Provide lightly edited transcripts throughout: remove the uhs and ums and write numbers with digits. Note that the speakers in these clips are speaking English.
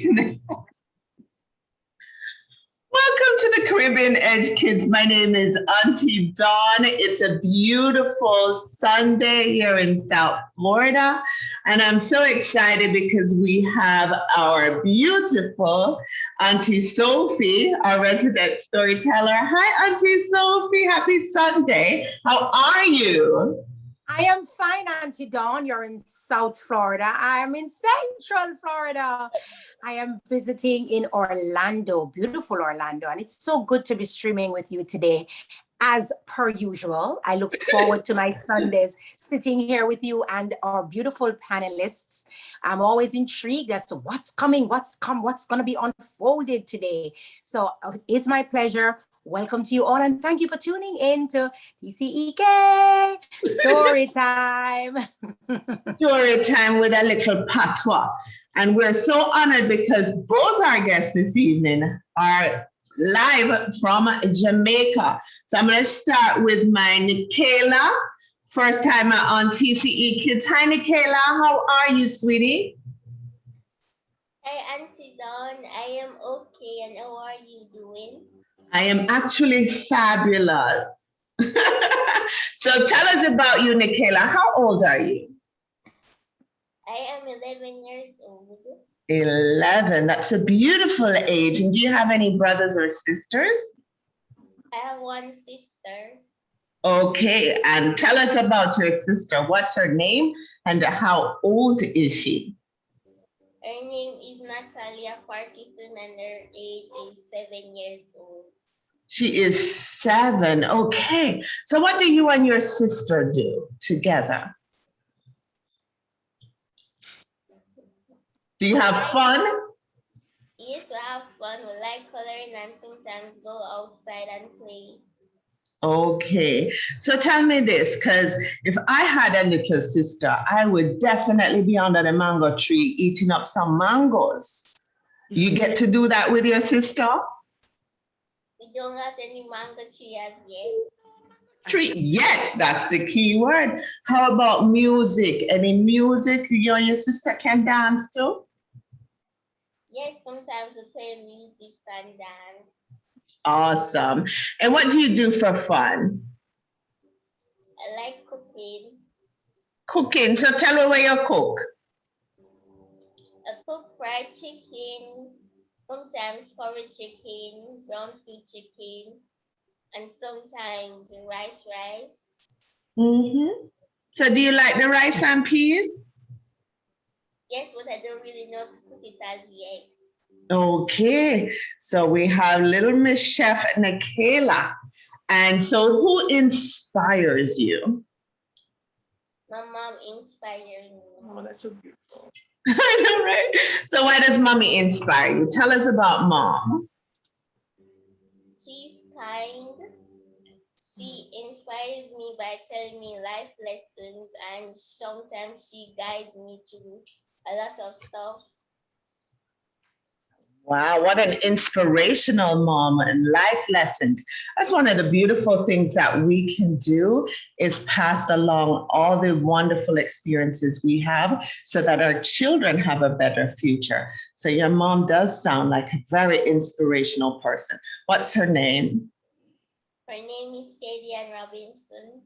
disconnect. Welcome to the Caribbean Edge, kids. My name is Auntie Dawn. It's a beautiful Sunday here in South Florida. And I'm so excited because we have our beautiful Auntie Sophie, our resident storyteller. Hi, Auntie Sophie. Happy Sunday. How are you? I am fine, Auntie Dawn. You're in South Florida. I'm in Central Florida. I am visiting in Orlando, beautiful Orlando. And it's so good to be streaming with you today. As per usual, I look forward to my Sundays sitting here with you and our beautiful panelists. I'm always intrigued as to what's coming, what's going to be unfolded today. So it's my pleasure. Welcome to you all, and thank you for tuning in to TCEK Story Time. Story time with a little patois. And we're so honored because both our guests this evening are live from Jamaica. So I'm going to start with my Nickayla, first timer on TCE Kids. Hi, Nickayla. How are you, sweetie? Hi, Auntie Dawn. I am okay. And how are you doing? I am actually fabulous. So tell us about you, Nickayla. How old are you? I am 11 years old. 11. That's a beautiful age. And do you have any brothers or sisters? I have one sister. Okay. And tell us about your sister. What's her name and how old is she? Her name is Natalia Parkinson and her age is 7 years old. She is 7. Okay. So what do you and your sister do together? Do you have fun? Yes, we have fun. We like coloring and sometimes go outside and play. Okay. So tell me this, because if I had a little sister, I would definitely be under the mango tree eating up some mangoes. You get to do that with your sister? We don't have any mango tree as yet. Tree yet, that's the key word. How about music? Any music you and your sister can dance to? Yes, sometimes we play music and dance. Awesome. And what do you do for fun? I like cooking. Cooking. So tell me where you cook. I cook fried chicken, sometimes curry chicken, brown stew chicken, and sometimes white rice. Mm-hmm. So do you like the rice and peas? Yes, but I don't really know to cook it as yet. Okay, so we have little Miss Chef Nickayla. And so who inspires you? My mom inspired me. Oh, that's so beautiful. I know, right? So why does mommy inspire you? Tell us about mom. She's kind. She inspires me by telling me life lessons, and sometimes she guides me through a lot of stuff. Wow, what an inspirational mom and life lessons. That's one of the beautiful things that we can do is pass along all the wonderful experiences we have so that our children have a better future. So your mom does sound like a very inspirational person. What's her name? Her name is Katie Ann Robinson.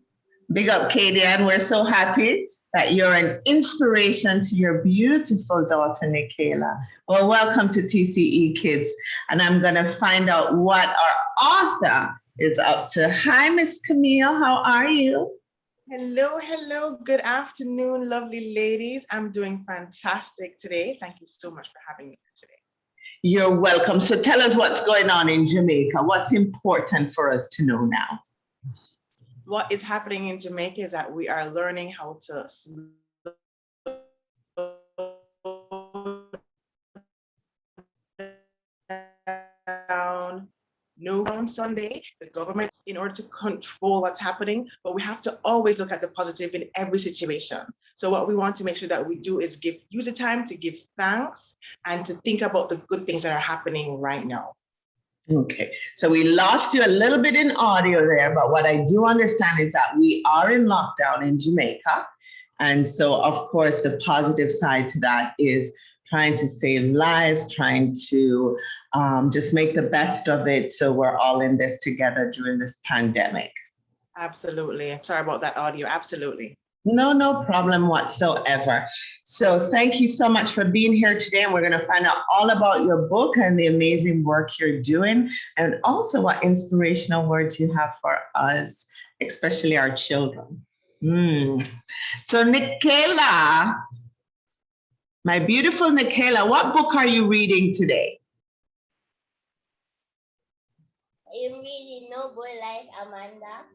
Big up, Katie Ann. We're so happy that you're an inspiration to your beautiful daughter, Nickayla. Well, welcome to TCE Kids. And I'm going to find out what our author is up to. Hi, Miss Kamille. How are you? Hello, hello. Good afternoon, lovely ladies. I'm doing fantastic today. Thank you so much for having me today. You're welcome. So tell us what's going on in Jamaica. What's important for us to know now? What is happening in Jamaica is that we are learning how to slow down. No on Sunday, the government, in order to control what's happening, but we have to always look at the positive in every situation. So what we want to make sure that we do is use the time to give thanks and to think about the good things that are happening right now. Okay, so we lost you a little bit in audio there, but what I do understand is that we are in lockdown in Jamaica. And so, of course, the positive side to that is trying to save lives, trying to just make the best of it. So we're all in this together during this pandemic. Absolutely. Sorry about that audio. Absolutely. No problem whatsoever. So thank you so much for being here today. And we're going to find out all about your book and the amazing work you're doing, and also what inspirational words you have for us, especially our children. So Nickayla, my beautiful Nickayla, what book are you reading today? I'm reading No Boy Like Amanda.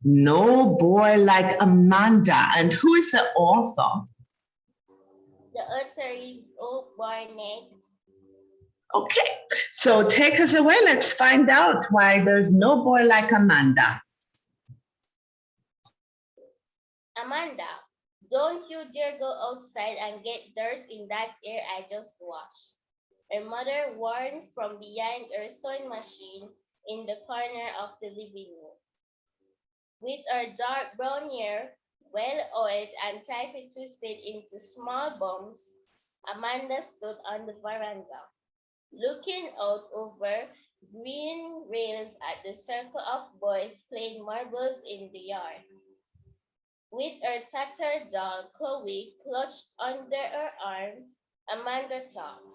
No Boy Like Amanda. And who is the author? The author is O. Barnett. Okay, so take us away. Let's find out why there's no boy like Amanda. Amanda, don't you dare go outside and get dirt in that air I just washed. Her mother warned from behind her sewing machine in the corner of the living room. With her dark brown hair, well oiled and tightly twisted into small buns, Amanda stood on the veranda, looking out over green rails at the circle of boys playing marbles in the yard. With her tattered doll, Chloe, clutched under her arm, Amanda thought,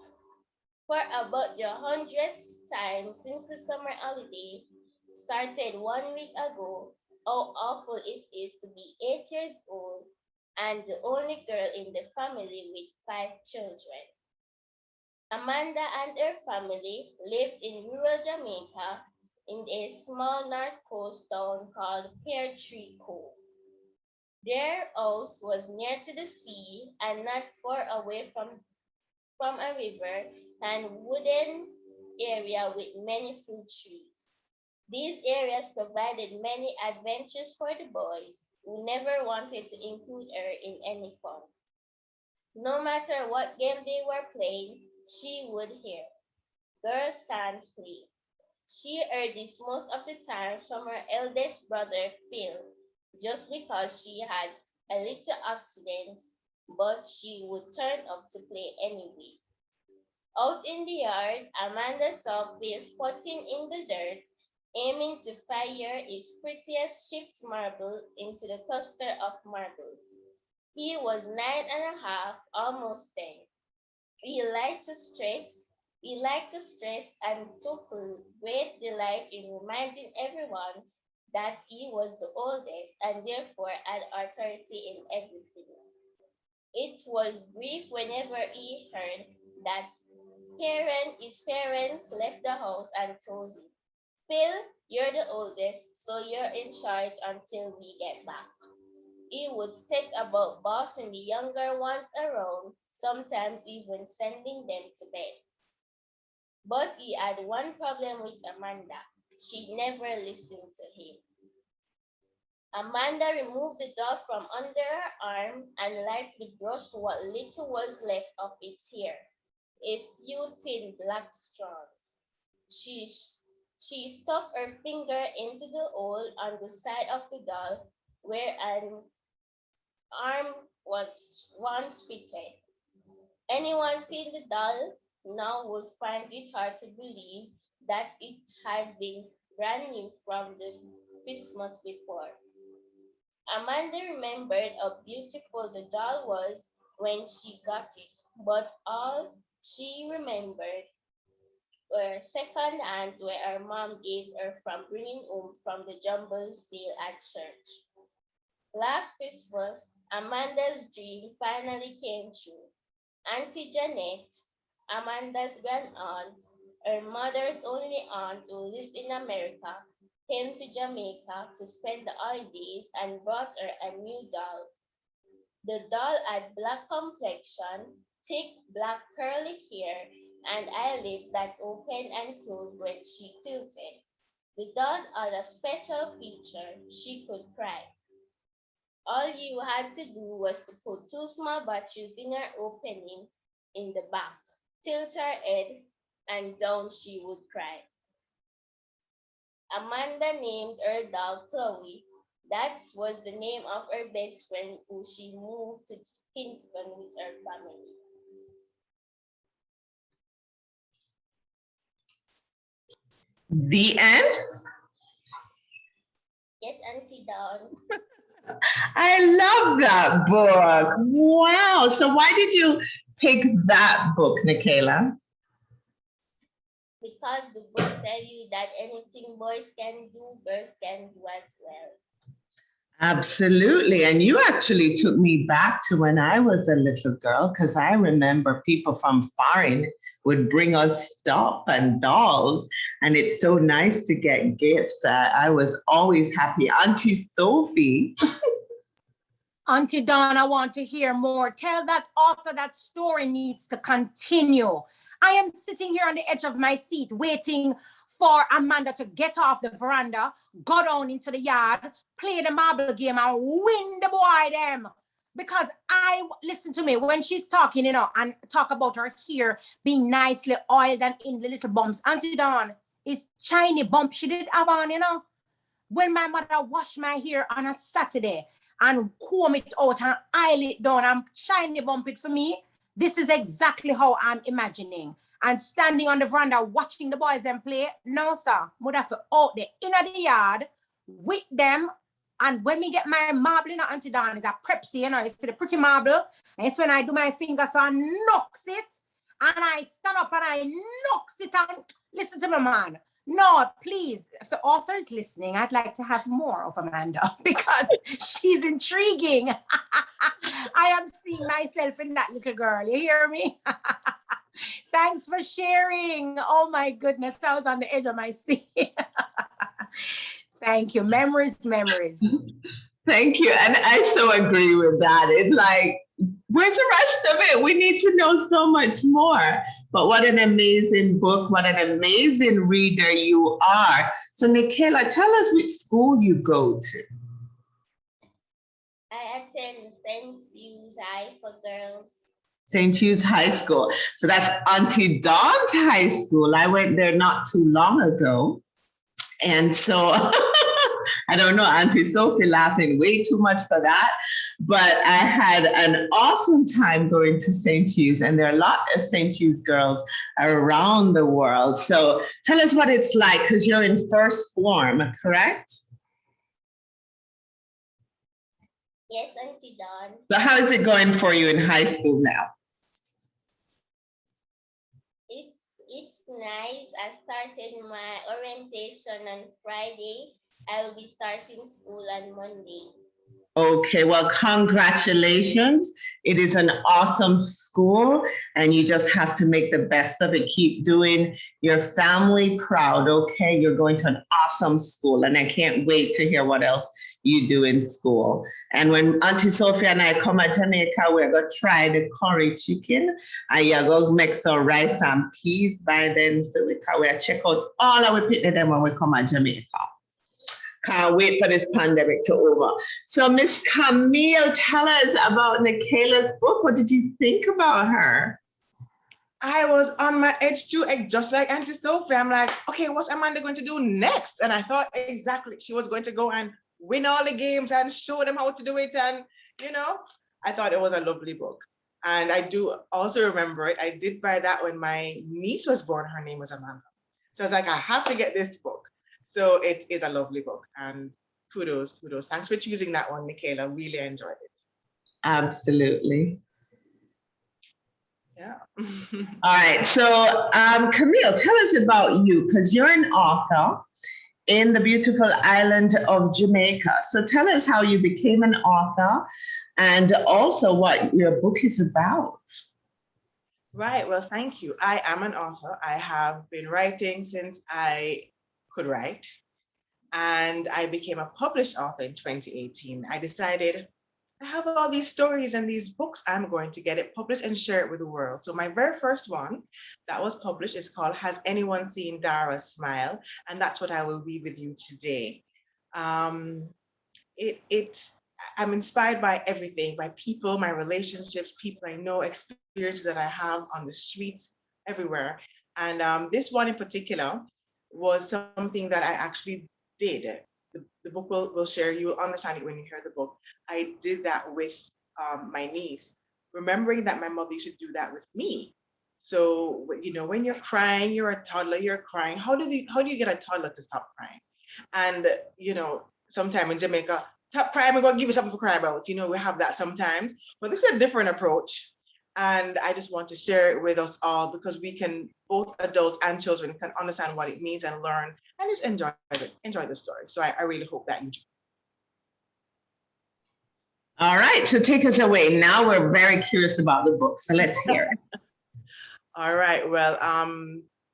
for about the 100th time since the summer holiday started 1 week ago, how awful it is to be 8 years old and the only girl in the family with 5 children. Amanda and her family lived in rural Jamaica in a small north coast town called Pear Tree Cove. Their house was near to the sea and not far away from a river and wooded area with many fruit trees. These areas provided many adventures for the boys who never wanted to include her in any fun. No matter what game they were playing, she would hear, "Girls can't play." She heard this most of the time from her eldest brother, Phil, just because she had a little accident, but she would turn up to play anyway. Out in the yard, Amanda saw Phil squatting in the dirt, aiming to fire his prettiest chipped marble into the cluster of marbles. He was 9 and a half, almost 10. He liked to stress. He liked to stress and took great delight in reminding everyone that he was the oldest and therefore had authority in everything. It was brief whenever he heard that his parents left the house and told him, "Phil, you're the oldest, so you're in charge until we get back." He would set about bossing the younger ones around, sometimes even sending them to bed. But he had one problem with Amanda. She never listened to him. Amanda removed the doll from under her arm and lightly brushed what little was left of its hair, a few thin black strands. She, she stuck her finger into the hole on the side of the doll where an arm was once fitted. Anyone seeing the doll now would find it hard to believe that it had been brand new from the Christmas before. Amanda remembered how beautiful the doll was when she got it, but all she remembered were second hands where her mom gave her from bringing home from the jumble sale at church. Last Christmas, Amanda's dream finally came true. Auntie Janet, Amanda's grandaunt, her mother's only aunt who lives in America, came to Jamaica to spend the holidays and brought her a new doll. The doll had black complexion, thick black curly hair, and eyelids that opened and closed when she tilted. The doll had a special feature: she could cry. All you had to do was to put two small batteries in her opening in the back, tilt her head, and down she would cry. Amanda named her doll Chloe. That was the name of her best friend who she moved to Kingston with her family. The end? Yes, Auntie Dawn. I love that book. Wow. So why did you pick that book, Nickayla? Because the book tell you that anything boys can do, girls can do as well. Absolutely. And you actually took me back to when I was a little girl, because I remember people from foreign would bring us stuff and dolls. And it's so nice to get gifts. I was always happy. Auntie Sophie. Auntie Dawn, I want to hear more. Tell that author that story needs to continue. I am sitting here on the edge of my seat waiting for Amanda to get off the veranda, go down into the yard, play the marble game and win the boy them. Because listen to me, when she's talking, and talk about her hair being nicely oiled and in the little bumps. Auntie Dawn, is shiny bump she did have on, When my mother washed my hair on a Saturday and comb it out and oil it down and shiny bump it for me, this is exactly how I'm imagining. And standing on the veranda watching the boys them play. No, sir. Would have to out there in the yard with them. And when we get my marble, Auntie Dawn, is a Prepsy, it's the pretty marble. And it's when I do my fingers, so I knocks it. And I stand up and I knocks it and listen to me, man. No, please, if the author is listening, I'd like to have more of Amanda because she's intriguing. I am seeing myself in that little girl. You hear me? Thanks for sharing. Oh my goodness, I was on the edge of my seat. Thank you. Memories, memories. Thank you. And I so agree with that. It's like, where's the rest of it? We need to know so much more. But what an amazing book. What an amazing reader you are. So Nickayla, tell us which school you go to. I attend St. Hugh's High for girls. St. Hugh's High School. So that's Auntie Dawn's high school. I went there not too long ago. And so I don't know, Auntie Sophie laughing way too much for that. But I had an awesome time going to St. Hugh's, and there are a lot of St. Hugh's girls around the world. So tell us what it's like, because you're in first form, correct? Yes, Auntie Dawn. So how is it going for you in high school now? It's nice. I started my orientation on Friday. I will be starting school on Monday. Okay, well, congratulations. It is an awesome school, and you just have to make the best of it. Keep doing your family proud, okay? You're going to an awesome school, and I can't wait to hear what else you do in school. And when Auntie Sophia and I come to Jamaica, we're going to try the curry chicken, and you're going to make some rice and peas by then. We'll check out all our picnic them when we come to Jamaica. Can't wait for this pandemic to over. So Miss Kamille, tell us about Nickayla's book. What did you think about her? I was on my edge too, just like Auntie Sophie. I'm like, okay, what's Amanda going to do next? And I thought exactly she was going to go and win all the games and show them how to do it. And, I thought it was a lovely book. And I do also remember it. I did buy that when my niece was born. Her name was Amanda. So I was like, I have to get this book. So it is a lovely book, and kudos. Thanks for choosing that one, Nickayla. Really enjoyed it. Absolutely. Yeah. All right. So Kamille, tell us about you, because you're an author in the beautiful island of Jamaica. So tell us how you became an author and also what your book is about. Right. Well, thank you. I am an author. I have been writing since I could write, and I became a published author in 2018. I decided I have all these stories and these books. I'm going to get it published and share it with the world. So my very first one that was published is called Has Anyone Seen Dara Smile? And that's what I will read with you today. I'm inspired by everything, by people, my relationships, people I know, experiences that I have on the streets, everywhere. And this one in particular was something that I actually did. The book will share, you'll understand it when you hear the book. I did that with my niece, remembering that my mother used to do that with me. So, you know, when you're crying, you're a toddler, you're crying. How do you get a toddler to stop crying? And, you know, sometime in Jamaica, stop crying, we're going to give you something to cry about. You know, we have that sometimes, but this is a different approach. And I just want to share it with us all because we can, both adults and children can understand what it means and learn and just enjoy the story. So I really hope that you do. All right, so take us away. Now we're very curious about the book, so let's hear it. All right, well,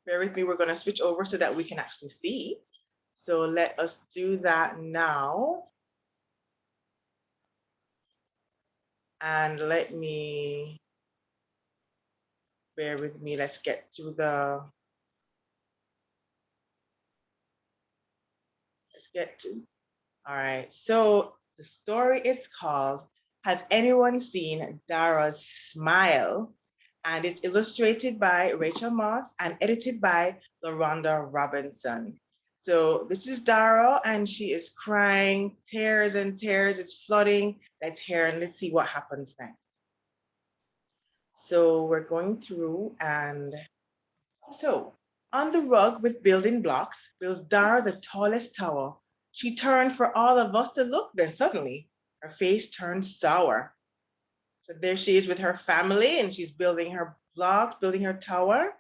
bear with me. We're going to switch over so that we can actually see. So let us do that now. And bear with me. Let's get to all right. So the story is called, Has Anyone Seen Dara's Smile? And it's illustrated by Rachel Moss and edited by LaRonda Robinson. So this is Dara, and she is crying, tears and tears. It's flooding. Let's hear and let's see what happens next. So we're going through, and so on the rug with building blocks builds Dara the tallest tower. She turned for all of us to look, then suddenly her face turned sour. So there she is with her family, and she's building her blocks, building her tower.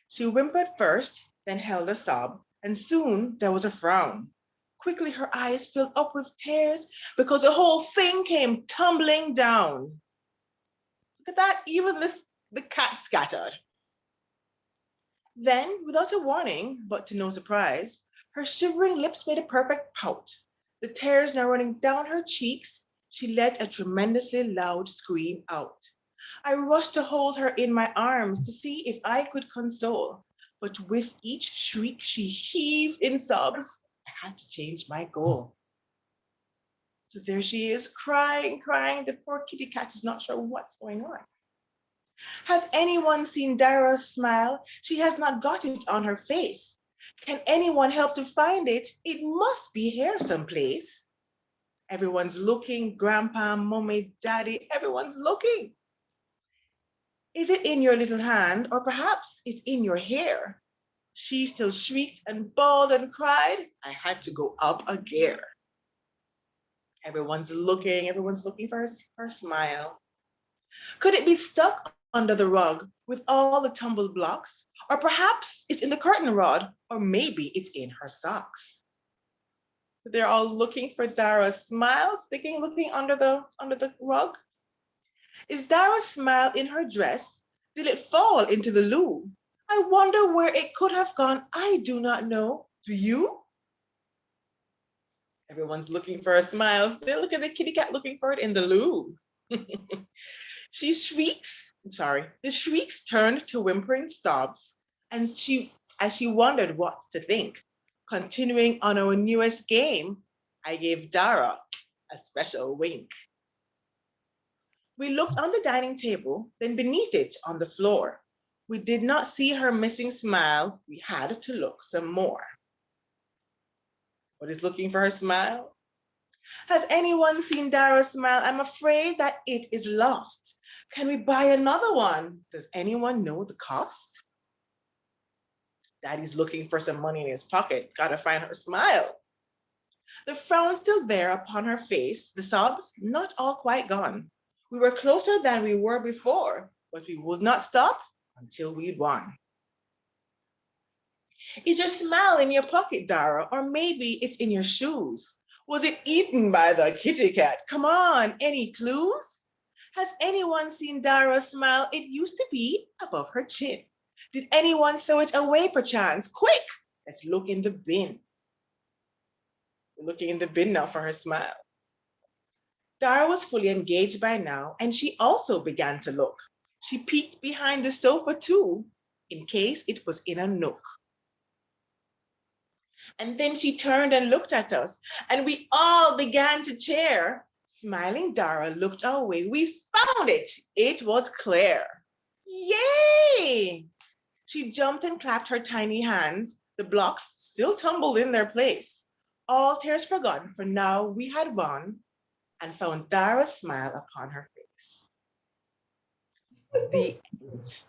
She whimpered first, then held a sob, and soon there was a frown. Quickly her eyes filled up with tears because the whole thing came tumbling down. Look at that, even the cat scattered. Then, without a warning, but to no surprise, her shivering lips made a perfect pout. The tears now running down her cheeks, she let a tremendously loud scream out. I rushed to hold her in my arms to see if I could console, but with each shriek she heaved in sobs. I had to change my goal. So there she is, crying, crying. The poor kitty cat is not sure what's going on. Has anyone seen Dara's smile? She has not got it on her face. Can anyone help to find it? It must be here someplace. Everyone's looking, grandpa, mommy, daddy, everyone's looking. Is it in your little hand, or perhaps it's in your hair? She still shrieked and bawled and cried. I had to go up a gear. Everyone's looking for her smile. Could it be stuck under the rug with all the tumbled blocks? Or perhaps it's in the curtain rod, or maybe it's in her socks. So they're all looking for Dara's smile, looking under the rug. Is Dara's smile in her dress? Did it fall into the loo? I wonder where it could have gone. I do not know. Do you? Everyone's looking for a smile. Still look at the kitty cat looking for it in the loo. She shrieks. The shrieks turned to whimpering sobs, and as she wondered what to think. Continuing on our newest game, I gave Dara a special wink. We looked on the dining table, then beneath it on the floor. We did not see her missing smile. We had to look some more. What is looking for her smile? Has anyone seen Dara's smile? I'm afraid that it is lost. Can we buy another one? Does anyone know the cost? Daddy's looking for some money in his pocket. Gotta find her smile. The frown still there upon her face, the sobs not all quite gone. We were closer than we were before, but we would not stop until we'd won. Is your smile in your pocket, Dara, or maybe it's in your shoes? Was it eaten by the kitty cat? Come on, any clues? Has anyone seen Dara's smile? It used to be above her chin. Did anyone throw it away perchance? Quick, let's look in the bin. We're looking in the bin now for her smile. Dara was fully engaged by now, and she also began to look. She peeked behind the sofa too, in case it was in a nook. And then she turned and looked at us, and we all began to cheer. Smiling Dara looked our way. We found it. It was Claire. Yay! She jumped and clapped her tiny hands. The blocks still tumbled in their place. All tears forgotten, for now we had won and found Dara's smile upon her face. The end.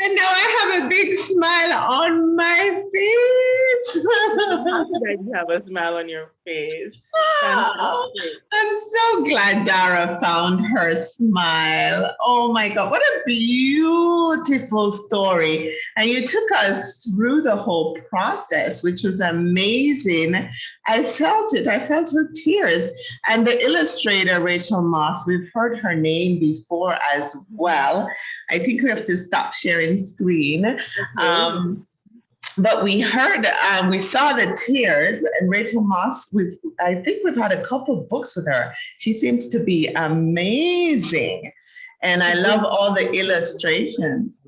And now I have a big smile on my face. That you have a smile on your face. Oh, Fantastic. I'm so glad Dara found her smile. Oh my God, what a beautiful story. And you took us through the whole process, which was amazing. I felt it. I felt her tears. And the illustrator, Rachel Moss, we've heard her name before as well. I think we have to stop sharing screen. Okay. But we heard, we saw the tears, and Rachel Moss, I think we've had a couple of books with her. She seems to be amazing. And I love all the illustrations.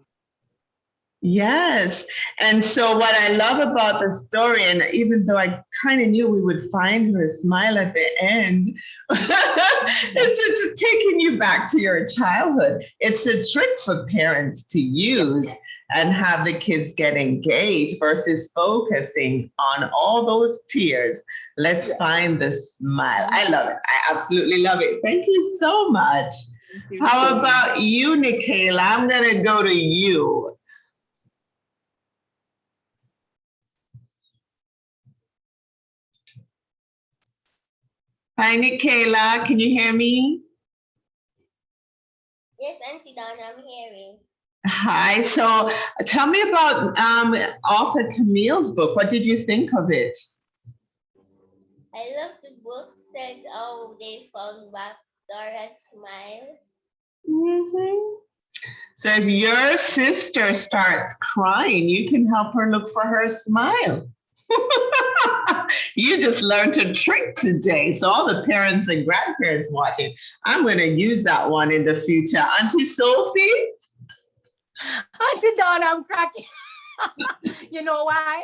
Yes. And so what I love about the story, and even though I kind of knew we would find her smile at the end, it's just taking you back to your childhood. It's a trick for parents to use and have the kids get engaged versus focusing on all those tears. Let's find the smile. I love it. I absolutely love it. Thank you so much. How about you, Nickayla? I'm going to go to you. Hi, Nickayla. Can you hear me? Yes, Auntie Dawn, I'm hearing. Hi. So tell me about author Kamille's book. What did you think of it? I love the book says how they found back Dora's smile. Mhm. So if your sister starts crying, you can help her look for her smile. You just learned a trick today. So all the parents and grandparents watching, I'm going to use that one in the future. Auntie Sophie? Auntie Dawn, I'm cracking. You know why?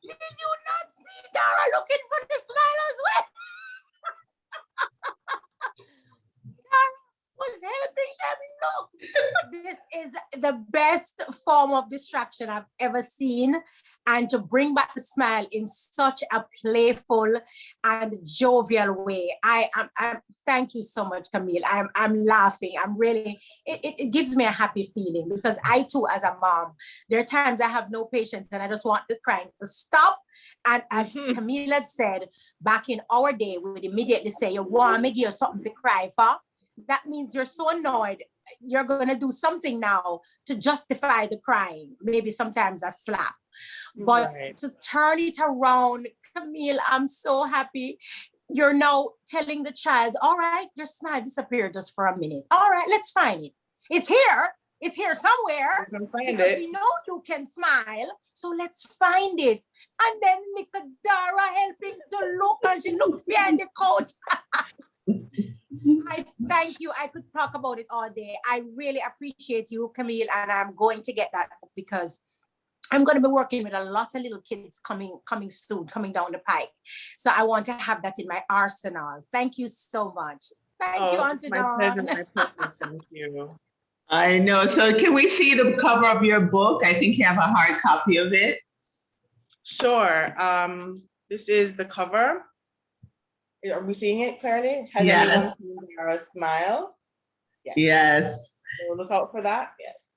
Did you not see Dara looking for the smile as well? Dara was helping them look. This is the best form of distraction I've ever seen. And to bring back the smile in such a playful and jovial way. I thank you so much, Kamille. I'm laughing. I'm really, it gives me a happy feeling because I too, as a mom, there are times I have no patience and I just want the crying to stop. And as Kamille had said, back in our day, we would immediately say, you want me to give you something to cry for? That means you're so annoyed. You're going to do something now to justify the crying, maybe sometimes a slap. But to turn it around, Kamille, I'm so happy. You're now telling the child, all right, your smile disappeared just for a minute. All right, let's find it. It's here. It's here somewhere. Because we know you can smile. So let's find it. And then Nickayla helping to look, and she looked behind the couch. I thank you. I could talk about it all day. I really appreciate you, Kamille, and I'm going to get that book because I'm going to be working with a lot of little kids coming soon, coming down the pike. So I want to have that in my arsenal. Thank you so much. Thank you, Auntie Dawn. My pleasure. Thank you. I know. So can we see the cover of your book? I think you have a hard copy of it. Sure. This is the cover. Are we seeing it clearly? Has Yes. anyone seen Dara's smile? Yes. So look out for that. Yes.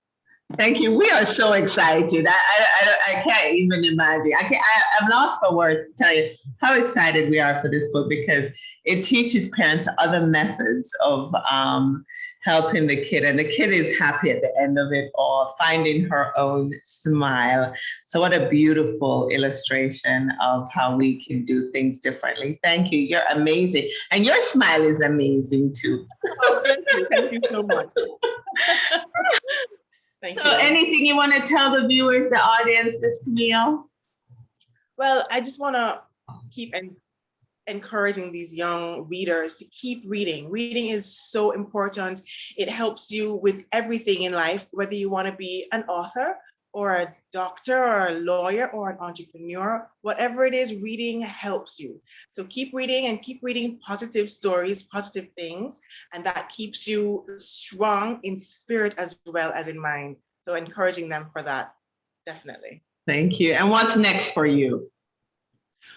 Thank you. We are so excited. I can't even imagine. I'm lost for words to tell you how excited we are for this book because it teaches parents other methods of helping the kid. And the kid is happy at the end of it all, finding her own smile. So what a beautiful illustration of how we can do things differently. Thank you. You're amazing. And your smile is amazing too. Oh, thank you. Thank you so much. Thank you. Anything you want to tell the viewers, the audience, Ms. Kamille? Well, I just want to keep encouraging these young readers to keep reading. Reading is so important. It helps you with everything in life, whether you want to be an author or a doctor or a lawyer or an entrepreneur, whatever it is, reading helps you. So keep reading and keep reading positive stories, positive things, and that keeps you strong in spirit as well as in mind. So encouraging them for that, definitely. Thank you. And what's next for you?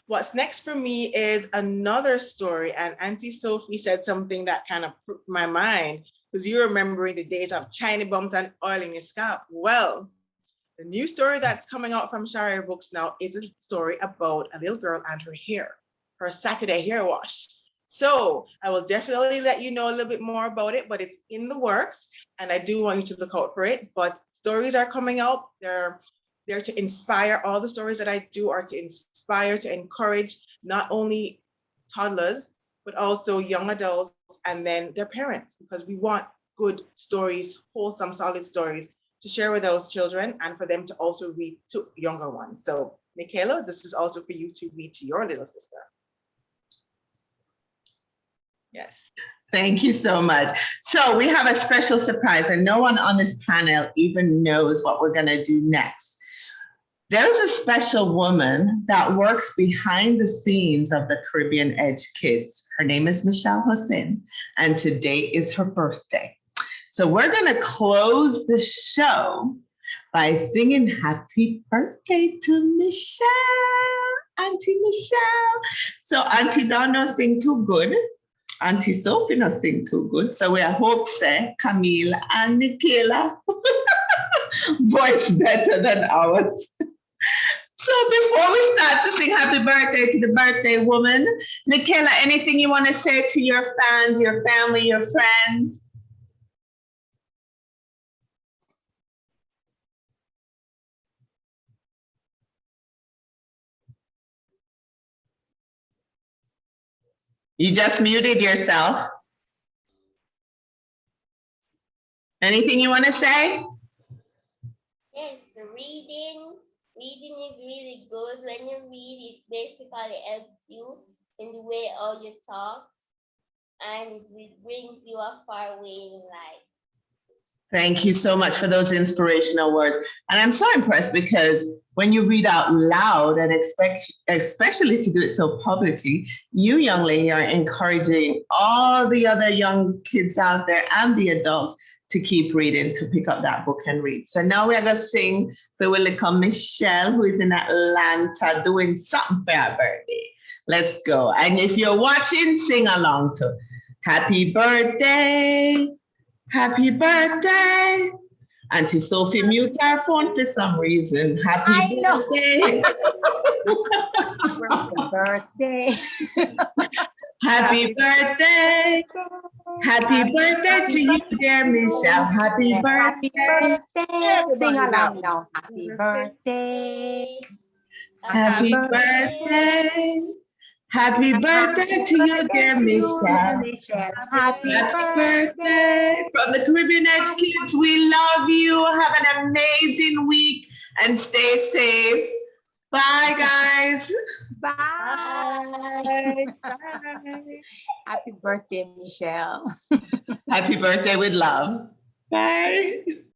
What's next for me is another story, and Auntie Sophie said something that kind of pricked my mind. because you're remembering the days of China bumps and oil in your scalp. Well, the new story that's coming out from Sharia Books now is a story about a little girl and her hair, her Saturday hair wash. So I will definitely let you know a little bit more about it, but it's in the works and I do want you to look out for it. But stories are coming out. They're to inspire. All the stories that I do are to inspire, to encourage not only toddlers, but also young adults and then their parents, because we want good stories, wholesome, solid stories to share with those children and for them to also read to younger ones. So Nickayla, this is also for you to read to your little sister. Yes. Thank you so much. So we have a special surprise, and no one on this panel even knows what we're going to do next. There's a special woman that works behind the scenes of the Caribbean Edge Kids. Her name is Michelle Hussein, and today is her birthday. So we're going to close the show by singing happy birthday to Michelle, Auntie Michelle. So Auntie Dawn don't sing too good. Auntie Sophie not sing too good. So we hope say Kamille and Nickayla voice better than ours. So before we start to sing happy birthday to the birthday woman, Nickayla, anything you want to say to your fans, your family, your friends? You just muted yourself. Anything you want to say? Yes, reading is really good. When you read, it basically helps you in the way how you talk, and it brings you a far way in life. Thank you so much for those inspirational words. And I'm so impressed because when you read out loud and especially to do it so publicly, you young lady are encouraging all the other young kids out there and the adults to keep reading, to pick up that book and read. So now we're going to sing for little Michelle, who is in Atlanta doing something for her birthday. Let's go. And if you're watching, sing along to Happy Birthday. Happy birthday. Auntie Sophie mute her phone for some reason. Happy birthday. Happy birthday. Happy birthday. Happy birthday to you, dear Michelle. Happy Happy birthday. birthday. Sing along now. Happy birthday. Happy birthday. Happy birthday to you, dear Michelle. Happy birthday. From the Caribbean Edge Kids, we love you. Have an amazing week and stay safe. Bye, guys. Bye. Bye. Happy birthday, Michelle. Happy birthday with love. Bye.